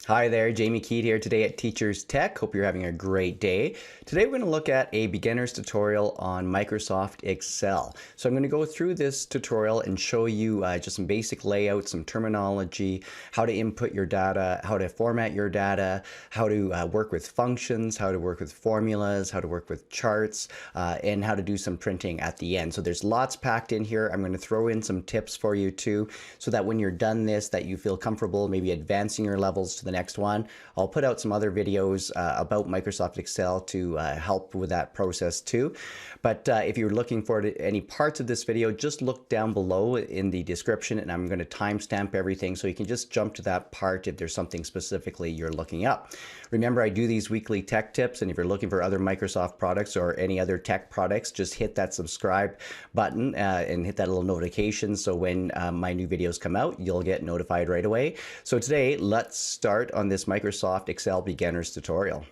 Hi there, Jamie Keat here today at Teachers Tech. Hope you're having a great day. Today we're going to look at a beginner's tutorial on Microsoft Excel. So I'm going to go through this tutorial and show you just some basic layouts, some terminology, how to input your data, how to format your data, how to work with functions, how to work with formulas, how to work with charts, and how to do some printing at the end. So there's lots packed in here. I'm going to throw in some tips for you too, so that when you're done this, that you feel comfortable maybe advancing your levels to the next one. I'll put out some other videos about Microsoft Excel to help with that process too. But if you're looking for any parts of this video, just look down below in the description, and I'm going to timestamp everything so you can just jump to that part if there's something specifically you're looking up. Remember, I do these weekly tech tips, and if you're looking for other Microsoft products or any other tech products, just hit that subscribe button and hit that little notification so when my new videos come out, you'll get notified right away. So today, let's start on this Microsoft Excel beginners tutorial.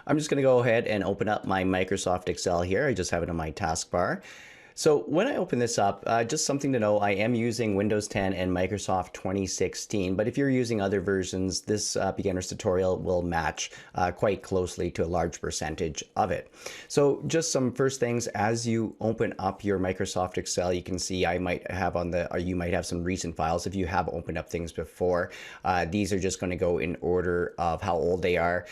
I'm just going to go ahead and open up my Microsoft Excel here. I just have it on my taskbar. So when I open this up, just something to know, I am using Windows 10 and Microsoft 2016, but if you're using other versions, this beginner's tutorial will match quite closely to a large percentage of it. So just some first things, as you open up your Microsoft Excel, you can see I might have or you might have some recent files if you have opened up things before. These are just going to go in order of how old they are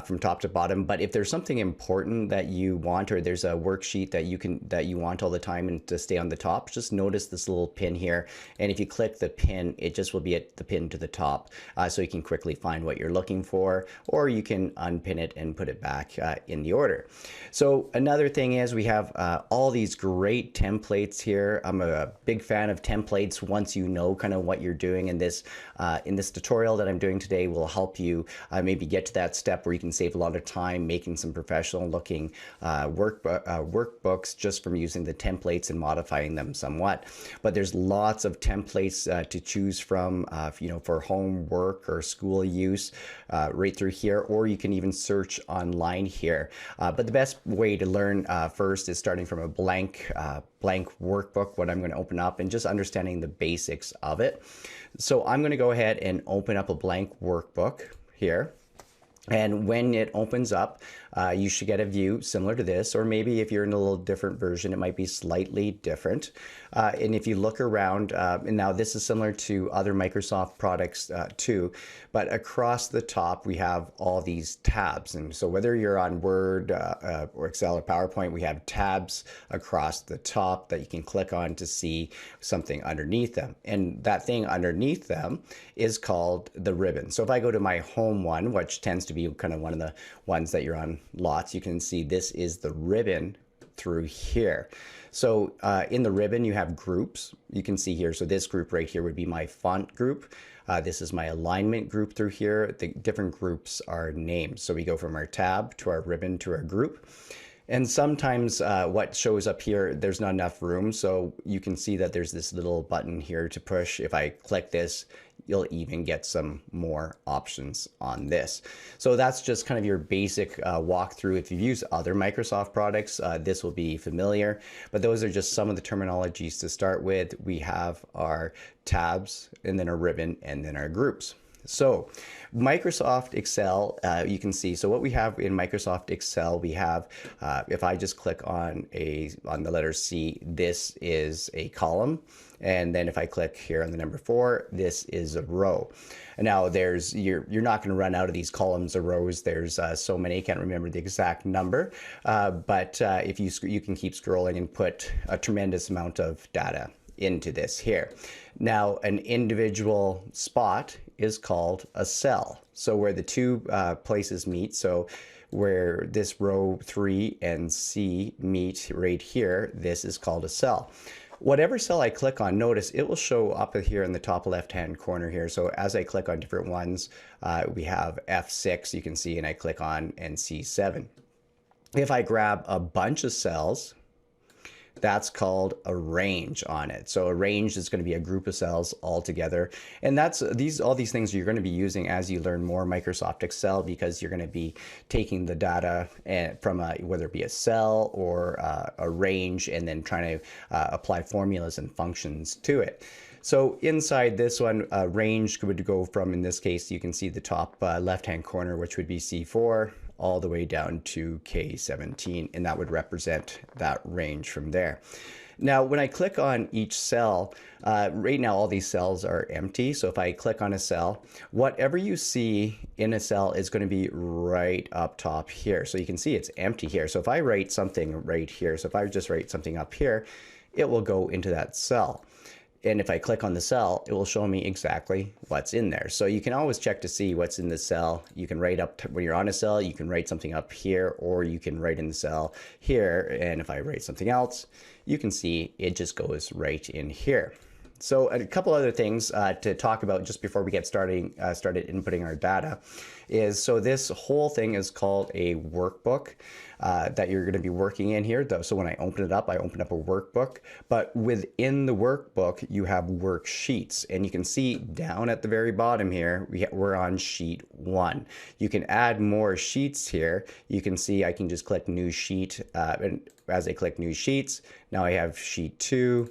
from top to bottom, but if there's something important that you want, or there's a worksheet that you want all the time and to stay on the top, just notice this little pin here, and if you click the pin, it just will be at the pin to the top, so you can quickly find what you're looking for, or you can unpin it and put it back in the order. So another thing is we have all these great templates here. I'm a big fan of templates. Once you know kind of what you're doing in this tutorial that I'm doing today will help you maybe get to that step where you can save a lot of time making some professional looking workbooks just from using the templates and modifying them somewhat. But there's lots of templates to choose from, for homework or school use right through here, or you can even search online here. But the best way to learn first is starting from a blank workbook, what I'm going to open up, and just understanding the basics of it. So I'm going to go ahead and open up a blank workbook here. And when it opens up, you should get a view similar to this, or maybe if you're in a little different version, it might be slightly different. And if you look around, and now this is similar to other Microsoft products too, but across the top, we have all these tabs. And so whether you're on Word or Excel or PowerPoint, we have tabs across the top that you can click on to see something underneath them. And that thing underneath them is called the ribbon. So if I go to my home one, which tends to be kind of one of the ones that you're on lots, you can see this is the ribbon through here. So in the ribbon, you have groups. You can see here, so this group right here would be my font group. This is my alignment group through here. The different groups are named. So we go from our tab to our ribbon to our group. And sometimes what shows up here, there's not enough room. So you can see that there's this little button here to push. If I click this, you'll even get some more options on this. So that's just kind of your basic walkthrough. If you've used other Microsoft products, this will be familiar, but those are just some of the terminologies to start with. We have our tabs, and then our ribbon, and then our groups. So Microsoft Excel, you can see, so what we have in Microsoft Excel, we have, if I just click on the letter C, this is a column. And then if I click here on the number 4, this is a row. And now you're not going to run out of these columns or rows. There's so many, I can't remember the exact number. But if you can keep scrolling and put a tremendous amount of data into this here. Now, an individual spot is called a cell. So where the two places meet, so where this row 3 and C meet right here, this is called a cell. Whatever cell I click on, notice it will show up here in the top left-hand corner here. So as I click on different ones, we have F6, you can see, and I click on, and C7. If I grab a bunch of cells, that's called a range on it. So a range is going to be a group of cells all together. And that's all these things you're going to be using as you learn more Microsoft Excel, because you're going to be taking the data from whether it be a cell or a range, and then trying to apply formulas and functions to it. So inside this one, range would go from, in this case, you can see the top left-hand corner, which would be C4, all the way down to K17, and that would represent that range from there. Now, when I click on each cell, right now all these cells are empty. So if I click on a cell, whatever you see in a cell is going to be right up top here. So you can see it's empty here. So if I write something right here, so if I just write something up here, it will go into that cell. And if I click on the cell, it will show me exactly what's in there. So you can always check to see what's in the cell. You can write up, when you're on a cell, you can write something up here, or you can write in the cell here. And if I write something else, you can see it just goes right in here. So a couple other things to talk about just before we get started inputting our data is, so this whole thing is called a workbook that you're going to be working in here. So when I open it up, I open up a workbook, but within the workbook, you have worksheets, and you can see down at the very bottom here, we're on sheet 1. You can add more sheets here. You can see I can just click new sheet, and as I click new sheets, now I have sheet 2.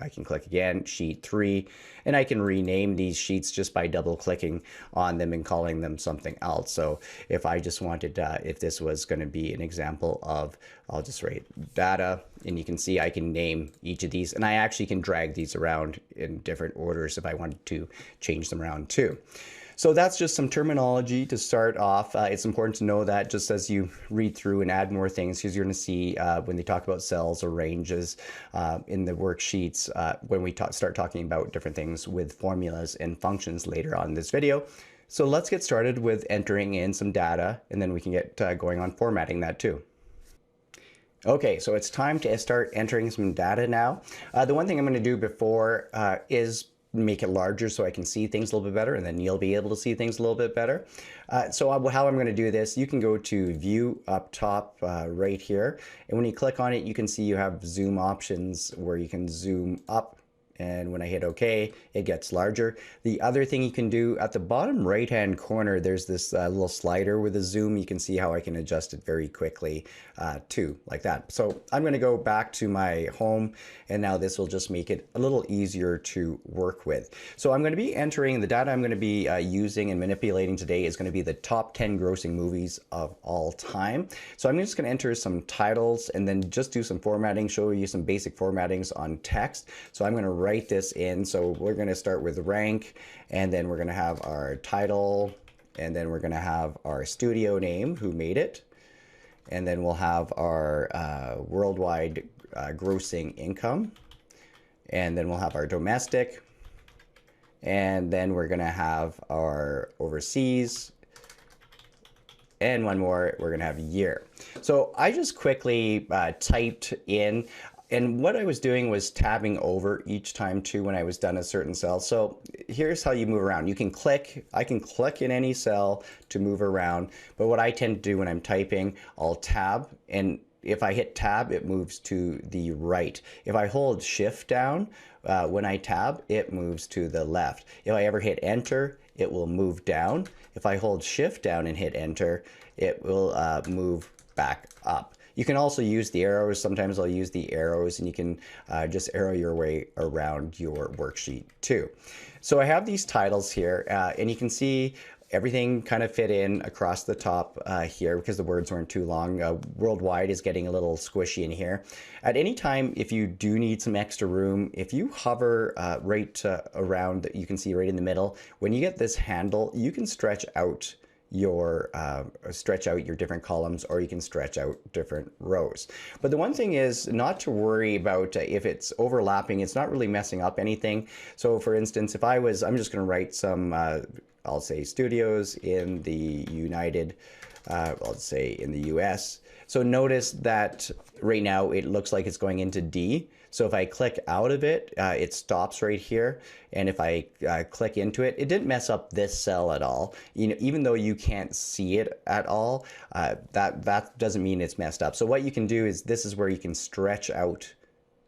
I can click again, sheet 3, and I can rename these sheets just by double clicking on them and calling them something else. So if I just wanted, if this was going to be an example of, I'll just write data, and you can see I can name each of these, and I actually can drag these around in different orders if I wanted to change them around too. So that's just some terminology to start off. It's important to know that just as you read through and add more things, because you're going to see when they talk about cells or ranges in the worksheets, when we start talking about different things with formulas and functions later on in this video. So let's get started with entering in some data, and then we can get going on formatting that too. Okay, so it's time to start entering some data now. The one thing I'm going to do before is make it larger so I can see things a little bit better, and then you'll be able to see things a little bit better. So how I'm going to do this, you can go to view up top right here, and when you click on it, you can see you have zoom options where you can zoom up, and when I hit OK, it gets larger. The other thing you can do at the bottom right hand corner, there's this little slider with a zoom. You can see how I can adjust it very quickly too, like that. So I'm going to go back to my home, and now this will just make it a little easier to work with. So I'm going to be entering the data I'm going to be using and manipulating today is going to be the top 10 grossing movies of all time. So I'm just going to enter some titles and then just do some formatting, show you some basic formattings on text. So I'm going to write this in. So we're going to start with rank, and then we're going to have our title, and then we're going to have our studio name, who made it, and then we'll have our worldwide grossing income, and then we'll have our domestic, and then we're going to have our overseas, and one more, we're going to have year. So I just quickly typed in. And what I was doing was tabbing over each time too when I was done a certain cell. So here's how you move around. You can click, I can click in any cell to move around, but what I tend to do when I'm typing, I'll tab, and if I hit tab, it moves to the right. If I hold shift down, when I tab, it moves to the left. If I ever hit enter, it will move down. If I hold shift down and hit enter, it will move back up. You can also use the arrows. Sometimes I'll use the arrows, and you can just arrow your way around your worksheet too. So I have these titles here, and you can see everything kind of fit in across the top here because the words weren't too long. Worldwide is getting a little squishy in here. At any time, if you do need some extra room, if you hover right around, you can see right in the middle, when you get this handle, you can stretch out your different columns, or you can stretch out different rows. But the one thing is not to worry about if it's overlapping. It's not really messing up anything. So for instance, if I'm just going to write some, I'll say studios in the I'll say in the US. So notice that right now it looks like it's going into D. So if I click out of it, it stops right here. And if I click into it, it didn't mess up this cell at all. You know, even though you can't see it at all, that doesn't mean it's messed up. So what you can do is, this is where you can stretch out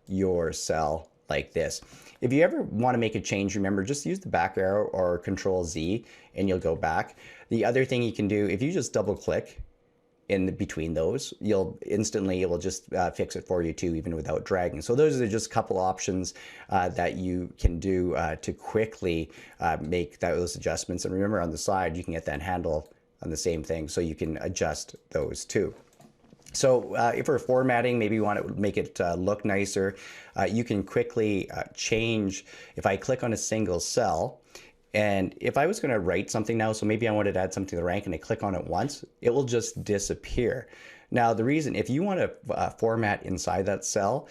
your cell like this. If you ever want to make a change, remember, just use the back arrow or Control Z and you'll go back. The other thing you can do, if you just double click between those, it will just fix it for you too, even without dragging. So those are just a couple options that you can do to quickly make those adjustments. And remember, on the side, you can get that handle on the same thing, so you can adjust those too. So if we're formatting, maybe you want to make it look nicer, you can quickly change. If I click on a single cell, and if I was going to write something now, so maybe I wanted to add something to the rank and I click on it once, it will just disappear. Now, the reason, if you want to format inside that cell,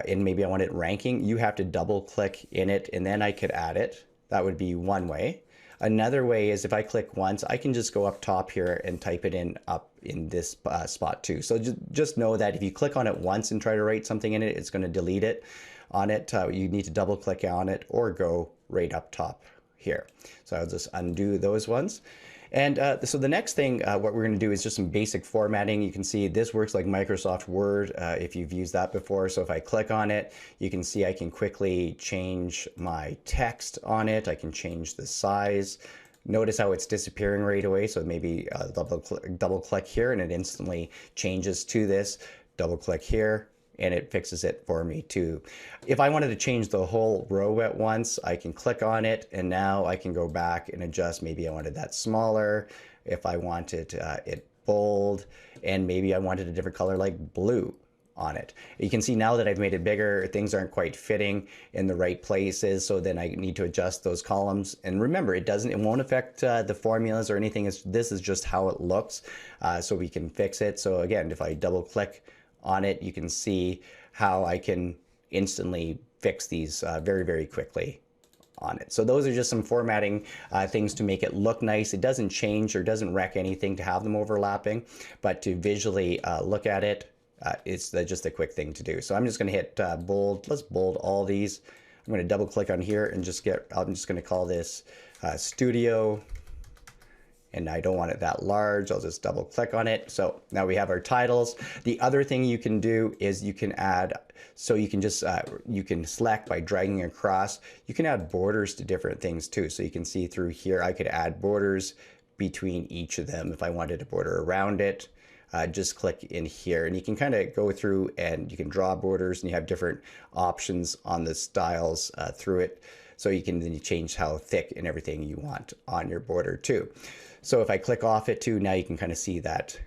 and maybe I want it ranking, you have to double click in it and then I could add it. That would be one way. Another way is if I click once, I can just go up top here and type it in up in this spot too. So just know that if you click on it once and try to write something in it, it's going to delete it on it. You need to double click on it or go right up top here. So I'll just undo those ones. And so the next thing, what we're going to do is just some basic formatting. You can see this works like Microsoft Word if you've used that before. So if I click on it, you can see I can quickly change my text on it. I can change the size. Notice how it's disappearing right away. So maybe double click here and it instantly changes to this. Double click here and it fixes it for me too. If I wanted to change the whole row at once, I can click on it and now I can go back and adjust. Maybe I wanted that smaller. If I wanted it bold, and maybe I wanted a different color like blue on it. You can see now that I've made it bigger, things aren't quite fitting in the right places, so then I need to adjust those columns. And remember, it won't affect the formulas or anything. This is just how it looks, so we can fix it. So again, if I double click on it, you can see how I can instantly fix these very, very quickly on it. So those are just some formatting things to make it look nice. It doesn't change or doesn't wreck anything to have them overlapping, but to visually look at it, it's just a quick thing to do. So I'm just going to hit bold. Let's bold all these. I'm going to double click on here and I'm just going to call this Studio. And I don't want it that large. I'll just double click on it. So now we have our titles. The other thing you can do is you can add, so you can just, you can select by dragging across. You can add borders to different things too. So you can see through here, I could add borders between each of them. If I wanted a border around it, just click in here and you can kind of go through and you can draw borders and you have different options on the styles through it. So you can then change how thick and everything you want on your border too. So if I click off it too, now you can kind of see that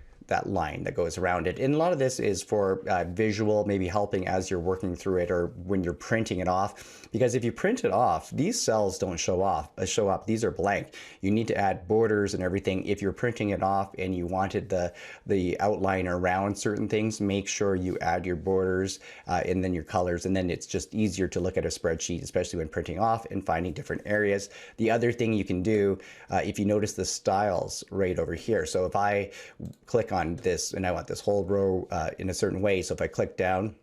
line that goes around it. And a lot of this is for visual, maybe helping as you're working through it or when you're printing it off. Because if you print it off, these cells don't show up. These are blank. You need to add borders and everything. If you're printing it off and you wanted the outline around certain things, make sure you add your borders and then your colors. And then it's just easier to look at a spreadsheet, especially when printing off and finding different areas. The other thing you can do, if you notice the styles right over here. So if I click on this and I want this whole row in a certain way. So if I click down,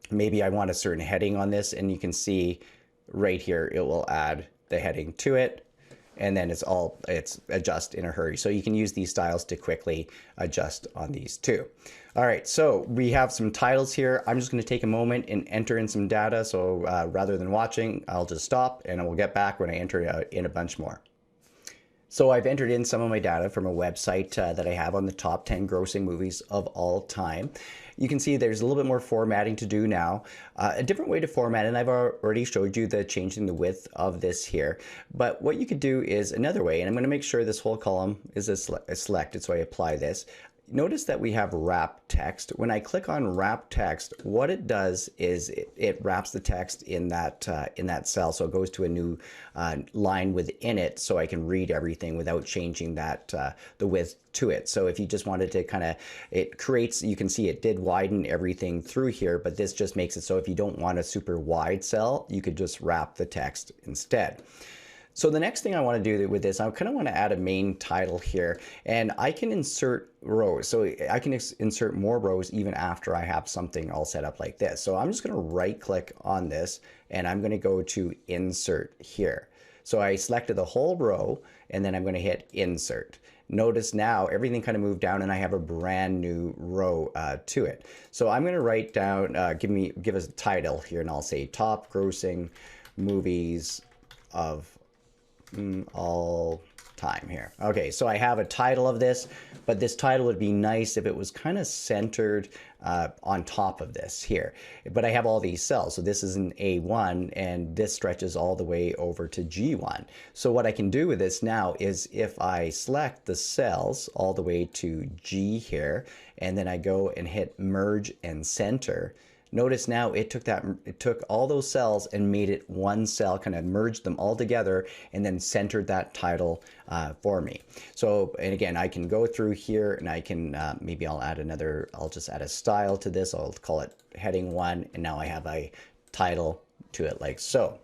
maybe I want a certain heading on this, and you can see right here, it will add the heading to it. And then it's adjust in a hurry. So you can use these styles to quickly adjust on these too. All right, so we have some titles here. I'm just going to take a moment and enter in some data. So rather than watching, I'll just stop and we'll get back when I enter in a bunch more. So I've entered in some of my data from a website that I have on the top 10 grossing movies of all time. You can see there's a little bit more formatting to do now. A different way to format, and I've already showed you the changing the width of this here. But what you could do is another way, and I'm going to make sure this whole column is selected, so I apply this. Notice that we have wrap text. When I click on wrap text, what it does is it wraps the text in that cell, so it goes to a new line within it, so I can read everything without changing that the width to it. So if you just wanted to kind of, it creates, you can see it did widen everything through here, but this just makes it so if you don't want a super wide cell, you could just wrap the text instead. So the next thing I want to do with this, I kind of want to add a main title here, and I can insert rows. So I can insert more rows even after I have something all set up like this. So I'm just going to right click on this and I'm going to go to insert here. So I selected the whole row and then I'm going to hit insert. Notice now everything kind of moved down and I have a brand new row to it. So I'm going to write down, give us a title here, and I'll say top grossing movies of all time here. Okay, so I have a title of this, but this title would be nice if it was kind of centered on top of this here. But I have all these cells. So this is an A1 and this stretches all the way over to G1. So what I can do with this now is if I select the cells all the way to G here, and then I go and hit merge and center, notice now it took all those cells and made it one cell, kind of merged them all together and then centered that title for me. So, and again, I can go through here and I can, maybe I'll just add a style to this. I'll call it heading 1, and now I have a title to it like so.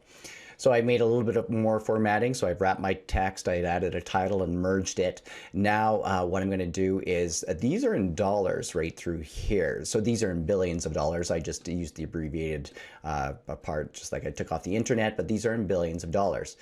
So I made a little bit of more formatting. So I've wrapped my text, I added a title and merged it. Now what I'm going to do is, these are in dollars right through here. So these are in billions of dollars. I just used the abbreviated part, just like I took off the internet, but these are in billions of dollars.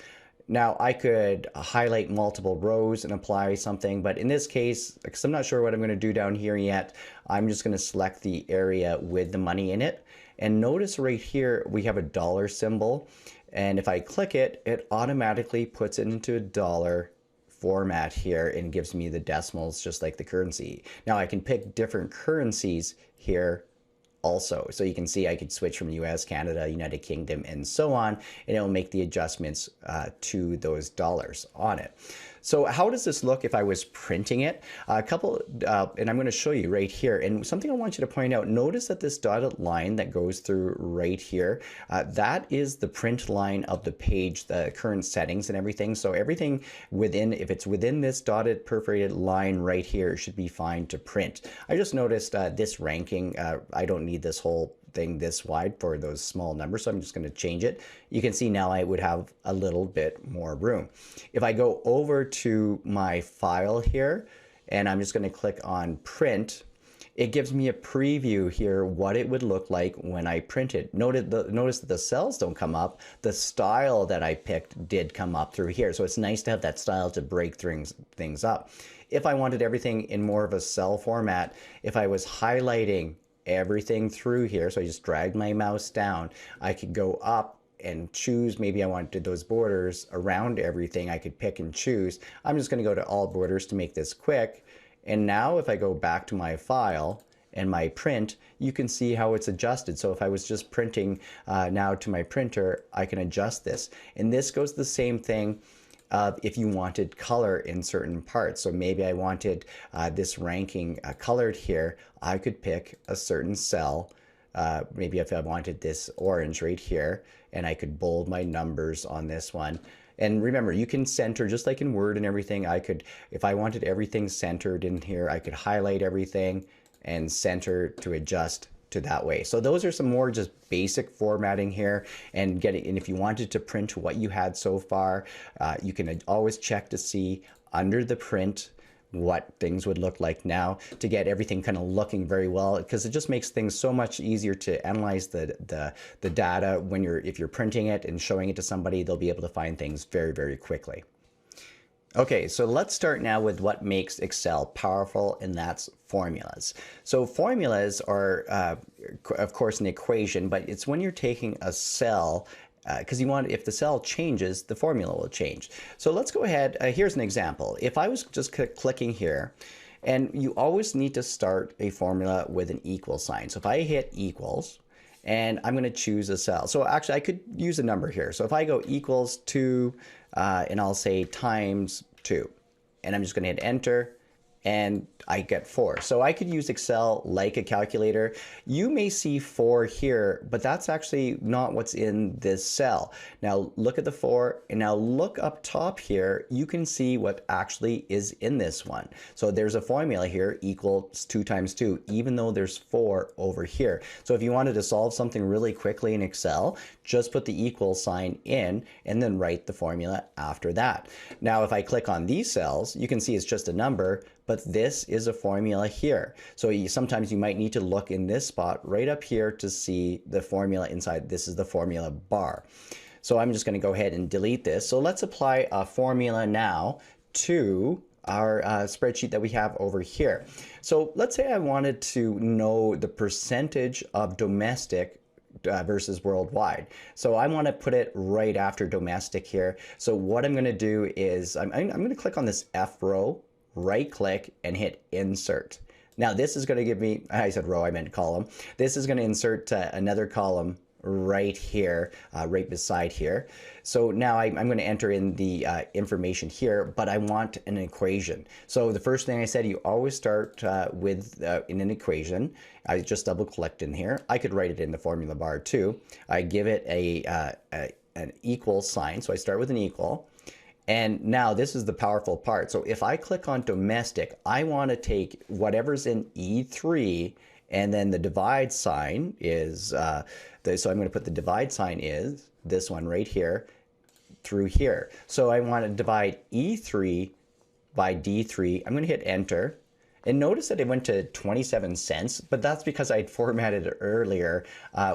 Now I could highlight multiple rows and apply something, but in this case, because I'm not sure what I'm going to do down here yet, I'm just going to select the area with the money in it. And notice right here, we have a dollar symbol. And if I click it, it automatically puts it into a dollar format here and gives me the decimals just like the currency. Now I can pick different currencies here also. So you can see I could switch from US, Canada, United Kingdom, and so on, and it will make the adjustments to those dollars on it. So how does this look if I was printing it? And I'm going to show you right here. And something I want you to point out, notice that this dotted line that goes through right here, that is the print line of the page, the current settings and everything. So everything within, if it's within this dotted perforated line right here, it should be fine to print. I just noticed this ranking, I don't need this whole thing this wide for those small numbers, so I'm just going to change it. You can see now I would have a little bit more room. If I go over to my file here and I'm just going to click on print, it gives me a preview here what it would look like when I print it. Notice that the cells don't come up. The style that I picked did come up through here, so it's nice to have that style to break things up. If I wanted everything in more of a cell format, if I was highlighting everything through here, so I just dragged my mouse down, I could go up and choose, maybe I wanted those borders around everything, I could pick and choose. I'm just going to go to all borders to make this quick. And now if I go back to my file and my print, you can see how it's adjusted. So if I was just printing now to my printer, I can adjust this. And this goes the same thing if you wanted color in certain parts. So maybe I wanted this ranking colored here, I could pick a certain cell. Maybe if I wanted this orange right here, and I could bold my numbers on this one. And remember, you can center just like in Word and everything. I could, if I wanted everything centered in here, I could highlight everything and center to adjust to that way. So those are some more just basic formatting here, and if you wanted to print what you had so far, you can always check to see under the print what things would look like now to get everything kind of looking very well, because it just makes things so much easier to analyze the data when if you're printing it and showing it to somebody, they'll be able to find things very, very quickly. Okay, so let's start now with what makes Excel powerful, and that's formulas. So formulas are, of course, an equation, but it's when you're taking a cell, because if the cell changes, the formula will change. So let's go ahead. Here's an example. If I was just clicking here, and you always need to start a formula with an equal sign. So if I hit equals, and I'm going to choose a cell. So actually, I could use a number here. So if I go equals 2, and I'll say times 2, and I'm just going to hit enter, and I get 4. So I could use Excel like a calculator. You may see 4 here, but that's actually not what's in this cell. Now look at the 4, and now look up top here. You can see what actually is in this one. So there's a formula here, equals 2 times 2, even though there's 4 over here. So if you wanted to solve something really quickly in Excel, just put the equal sign in and then write the formula after that. Now if I click on these cells, you can see it's just a number, but this is a formula here. So sometimes you might need to look in this spot right up here to see the formula inside. This is the formula bar. So I'm just going to go ahead and delete this. So let's apply a formula now to our spreadsheet that we have over here. So let's say I wanted to know the percentage of domestic versus worldwide. So I want to put it right after domestic here. So what I'm going to do is I'm going to click on this F row, right click, and hit insert. Now this is going to give me, I said row, I meant column. This is going to insert another column right here, right beside here. So now I'm going to enter in the information here, but I want an equation. So the first thing I said, you always start with in an equation. I just double clicked in here. I could write it in the formula bar too. I give it an equal sign. So I start with an equal. And now this is the powerful part. So if I click on domestic, I want to take whatever's in E3, and then the divide sign is, so I'm going to put the divide sign is this one right here through here. So I want to divide E3 by D3. I'm going to hit enter. And notice that it went to 27 cents, but that's because I'd formatted it earlier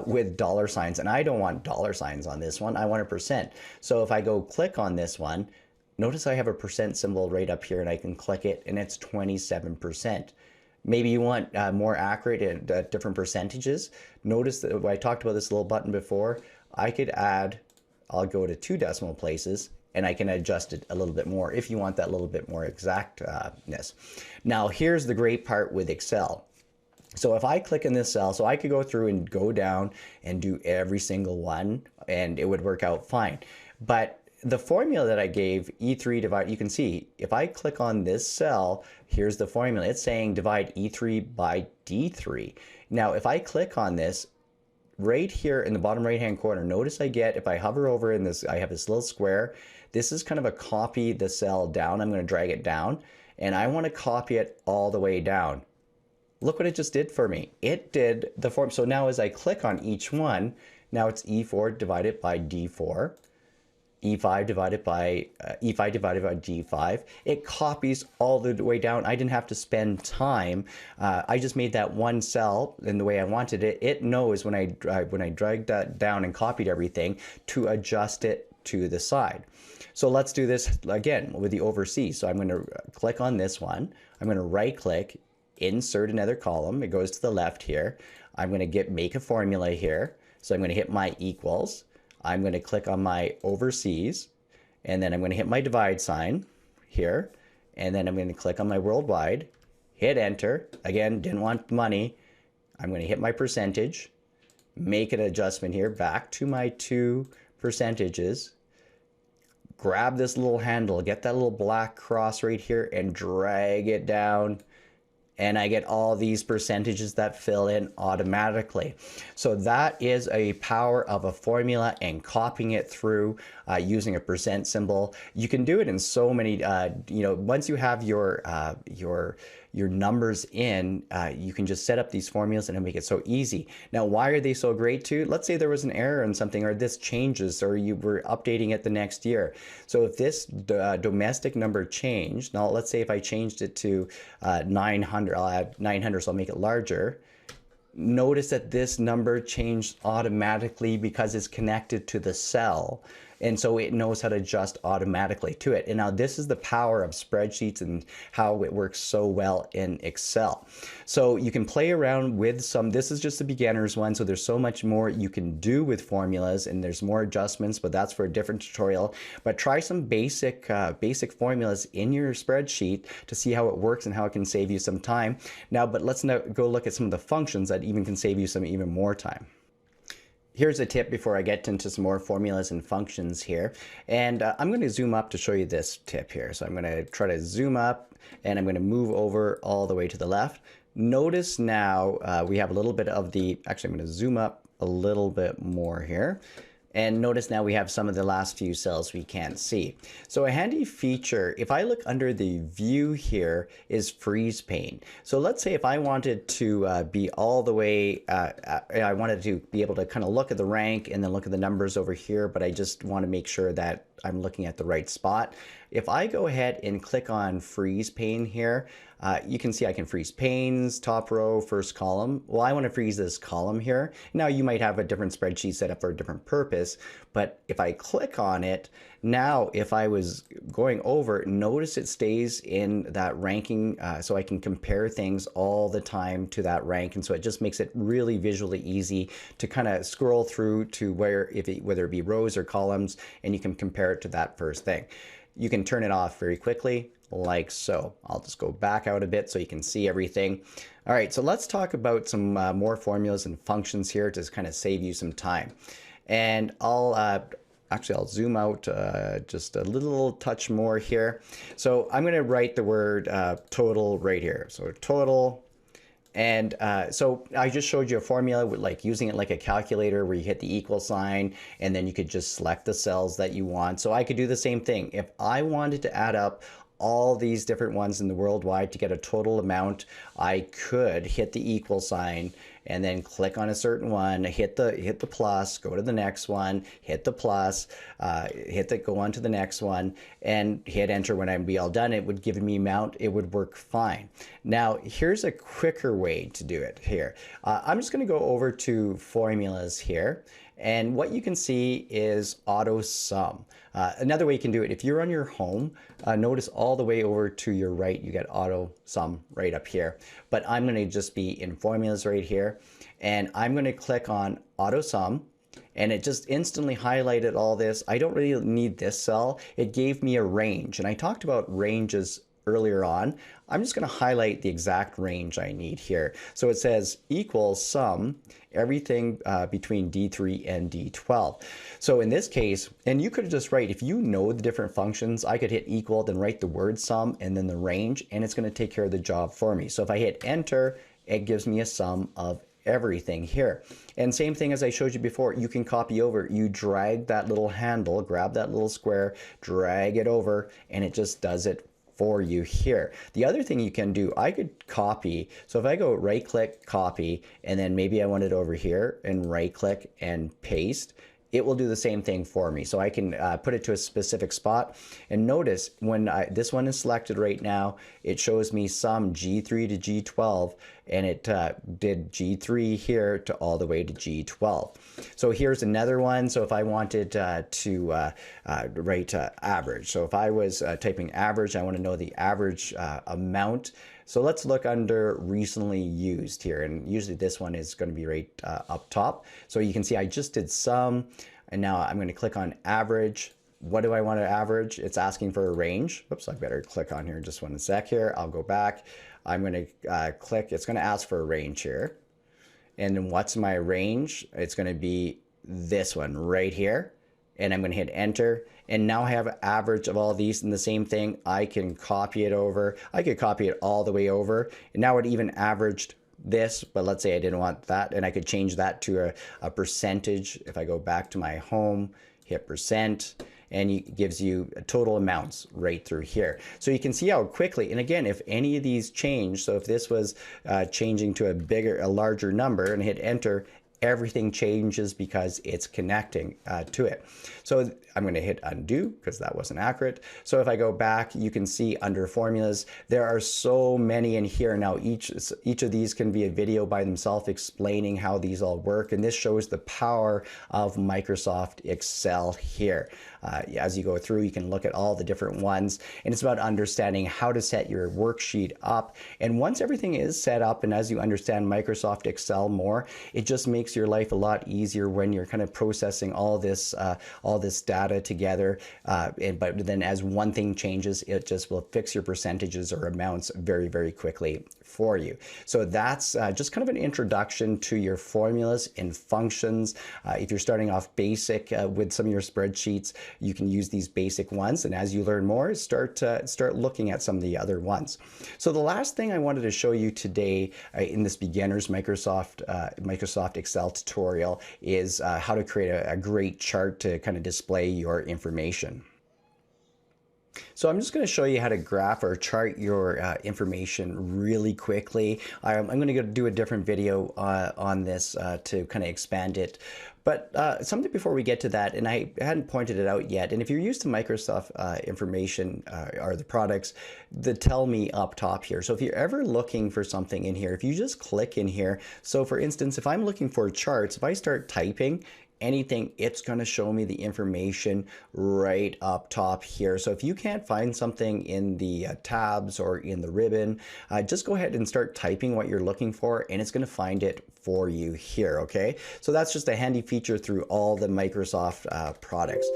with dollar signs, and I don't want dollar signs on this one. I want a percent. So if I go click on this one, notice I have a percent symbol right up here, and I can click it, and it's 27%. Maybe you want more accurate and different percentages. Notice that I talked about this little button before. I could add, I'll go to 2 decimal places, and I can adjust it a little bit more if you want that little bit more exactness. Now here's the great part with Excel. So if I click in this cell, so I could go through and go down and do every single one, and it would work out fine. But the formula that I gave, E3 divide, you can see if I click on this cell, here's the formula. It's saying divide E3 by D3. Now, if I click on this, right here in the bottom right hand corner, notice I get, if I hover over in this, I have this little square. This is kind of a copy the cell down. I'm going to drag it down, and I want to copy it all the way down. Look what it just did for me. It did the form. So now as I click on each one, now it's E4 divided by D4. E5 divided by E5 divided by D5. It copies all the way down. I didn't have to spend time. I just made that one cell in the way I wanted it. It knows when I dragged that down and copied everything to adjust it to the side. So let's do this again with the overseas. So I'm going to click on this one. I'm going to right click, insert another column. It goes to the left here. I'm going to make a formula here. So I'm going to hit my equals. I'm going to click on my overseas, and then I'm going to hit my divide sign here, and then I'm going to click on my worldwide, hit enter. Again, didn't want money. I'm going to hit my percentage, make an adjustment here back to my 2 percentages, grab this little handle, get that little black cross right here, and drag it down. And I get all these percentages that fill in automatically. So that is a power of a formula and copying it through using a percent symbol. You can do it in so many, once you have your numbers in, you can just set up these formulas and it'll make it so easy. Now, why are they so great too? Let's say there was an error in something, or this changes, or you were updating it the next year. So if this domestic number changed, now let's say if I changed it to 900, I'll add 900, so I'll make it larger. Notice that this number changed automatically because it's connected to the cell. And so it knows how to adjust automatically to it. And now this is the power of spreadsheets and how it works so well in Excel. So you can play around with some, this is just the beginner's one, so there's so much more you can do with formulas, and there's more adjustments, but that's for a different tutorial. But try some basic formulas in your spreadsheet to see how it works and how it can save you some time. Now, but let's now go look at some of the functions that even can save you some even more time. Here's a tip before I get into some more formulas and functions here. And I'm going to zoom up to show you this tip here. So I'm going to try to zoom up, and I'm going to move over all the way to the left. Notice now we have a little bit of the, actually I'm going to zoom up a little bit more here. And notice now we have some of the last few cells we can't see. So a handy feature, if I look under the view here, is freeze pane. So let's say if I wanted to be all the way, I wanted to be able to kind of look at the rank and then look at the numbers over here, but I just want to make sure that I'm looking at the right spot. If I go ahead and click on freeze pane here, You can see I can freeze panes, top row, first column. Well, I want to freeze this column here. Now you might have a different spreadsheet set up for a different purpose, but if I click on it, now if I was going over, notice it stays in that ranking, so I can compare things all the time to that rank. And so it just makes it really visually easy to kind of scroll through to whether it be rows or columns, and you can compare it to that first thing. You can turn it off very quickly, like so. I'll just go back out a bit so you can see everything. All right, so let's talk about some more formulas and functions here to kind of save you some time. And I'll zoom out just a little touch more here. So I'm going to write the word total right here. So total. And so I just showed you a formula with like using it like a calculator where you hit the equal sign and then you could just select the cells that you want. So I could do the same thing. If I wanted to add up all these different ones in the worldwide to get a total amount, I could hit the equal sign and then click on a certain one, hit the plus, go to the next one, hit the plus, go on to the next one, and hit enter. When I'd be all done, it would give me amount. It would work fine. Now, here's a quicker way to do it here. I'm just going to go over to formulas here. And what you can see is auto sum. Another way you can do it, if you're on your home, notice all the way over to your right, you get auto sum right up here. But I'm going to just be in formulas right here. And I'm going to click on auto sum. And it just instantly highlighted all this. I don't really need this cell. It gave me a range. And I talked about ranges earlier on. I'm just going to highlight the exact range I need here. So it says equals sum everything between D3 and D12. So in this case, and you could just write, if you know the different functions, I could hit equal, then write the word sum and then the range, and it's going to take care of the job for me. So if I hit enter, it gives me a sum of everything here. And same thing as I showed you before, you can copy over. You drag that little handle, grab that little square, drag it over, and it just does it for you here. The other thing you can do, I could copy. So if I go right click, copy, and then maybe I want it over here and right click and paste, it will do the same thing for me. So I can put it to a specific spot. And notice when this one is selected right now, it shows me sum G3 to G12, and it did G3 here to all the way to G12. So here's another one. So if I wanted to write average. So if I was typing average, I want to know the average amount. So let's look under recently used here, and usually this one is going to be right up top. So you can see I just did sum, and now I'm going to click on average. What do I want to average? It's asking for a range. Oops, I better click on here just one sec here. I'll go back. I'm going to click. It's going to ask for a range here. And then what's my range? It's going to be this one right here. And I'm going to hit enter. And now I have an average of all these, and the same thing, I can copy it over. I could copy it all the way over. And now it even averaged this, but let's say I didn't want that, and I could change that to a percentage. If I go back to my home, hit percent, and it gives you total amounts right through here. So you can see how quickly, and again, if any of these change, so if this was changing to a larger number and hit enter, everything changes because it's connecting to it. So I'm going to hit undo because that wasn't accurate. So if I go back, you can see under formulas, there are so many in here. Now each of these can be a video by themselves explaining how these all work. And this shows the power of Microsoft Excel here. As you go through, you can look at all the different ones, and it's about understanding how to set your worksheet up. And once everything is set up, and as you understand Microsoft Excel more, it just makes your life a lot easier when you're kind of processing all this data together. But then as one thing changes, it just will fix your percentages or amounts very, very quickly for you. So that's just kind of an introduction to your formulas and functions. If you're starting off basic with some of your spreadsheets, you can use these basic ones, and as you learn more, start looking at some of the other ones. So the last thing I wanted to show you today in this beginner's Microsoft Excel tutorial is how to create a great chart to kind of display your information. So I'm just going to show you how to graph or chart your information really quickly. I'm going to do a different video on this to kind of expand it. But something before we get to that, and I hadn't pointed it out yet, and if you're used to Microsoft information or the products, the tell me up top here. So if you're ever looking for something in here, if you just click in here, so for instance, if I'm looking for charts, if I start typing, anything, it's going to show me the information right up top here. So if you can't find something in the tabs or in the ribbon, just go ahead and start typing what you're looking for, and it's going to find it for you here. Okay, so that's just a handy feature through all the Microsoft products.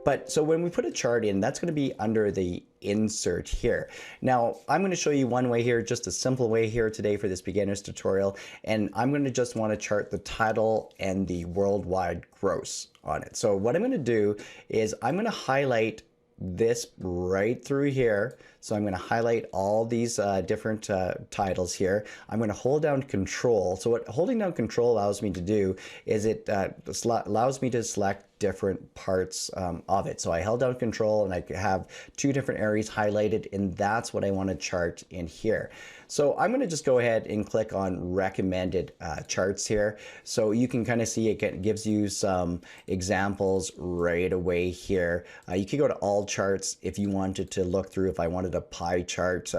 But so when we put a chart in, that's going to be under the insert here. Now I'm going to show you one way here, just a simple way here today for this beginner's tutorial, and I'm going to just want to chart the title and the worldwide gross on it. So what I'm going to do is I'm going to highlight this right through here. So I'm going to highlight all these different titles here. I'm going to hold down Control. So what holding down Control allows me to do is it allows me to select different parts of it. So I held down Control and I have two different areas highlighted, and that's what I want to chart in here. So I'm going to just go ahead and click on recommended charts here. So you can kind of see it gives you some examples right away here. You could go to all charts if you wanted to look through, if I wanted a pie chart.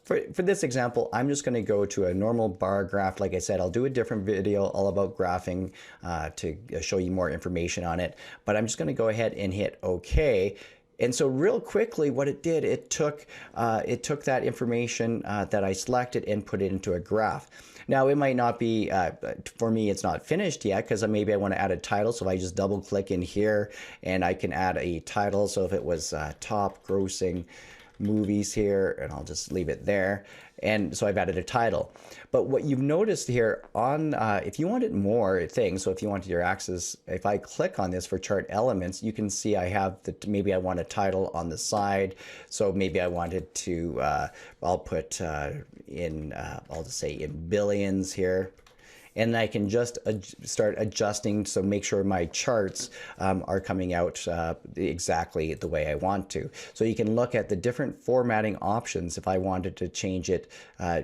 For this example, I'm just going to go to a normal bar graph. Like I said, I'll do a different video all about graphing to show you more information on it. But I'm just going to go ahead and hit OK. And so real quickly, what it did, it took that information that I selected and put it into a graph. Now, it might not be, for me, it's not finished yet because maybe I want to add a title. So if I just double click in here and I can add a title. So if it was top grossing movies here, and I'll just leave it there. And so I've added a title. But what you've noticed here on, if you wanted more things, so if you wanted your axis, if I click on this for chart elements, you can see I have maybe I want a title on the side. So maybe I wanted to, I'll put I'll just say in billions here. And I can just start adjusting, so make sure my charts are coming out exactly the way I want to. So you can look at the different formatting options. If I wanted to change it,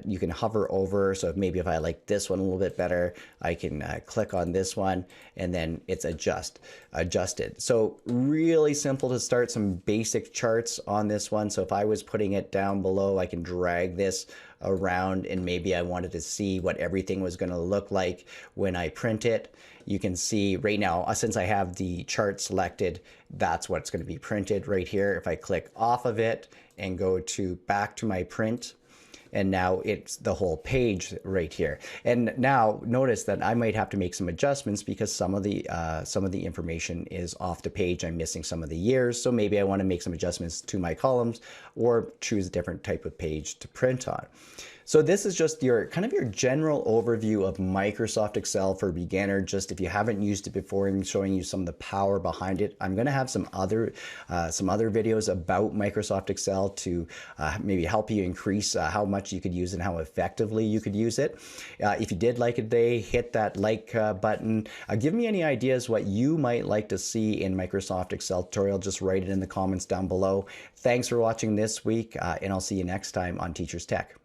you can hover over. So maybe if I like this one a little bit better, I can click on this one, and then it's adjusted. So really simple to start some basic charts on this one. So if I was putting it down below, I can drag this around, and maybe I wanted to see what everything was going to look like when I print it. You can see right now, since I have the chart selected, that's what's going to be printed right here. If I click off of it and go to back to my print, and now it's the whole page right here. And now notice that I might have to make some adjustments because some of the information is off the page. I'm missing some of the years, so maybe I want to make some adjustments to my columns or choose a different type of page to print on. So this is just your kind of your general overview of Microsoft Excel for beginner. Just if you haven't used it before, I'm showing you some of the power behind it. I'm going to have some other videos about Microsoft Excel to maybe help you increase how much you could use and how effectively you could use it. If you did like it today, hit that like button. Give me any ideas what you might like to see in Microsoft Excel tutorial. Just write it in the comments down below. Thanks for watching this week, and I'll see you next time on Teachers Tech.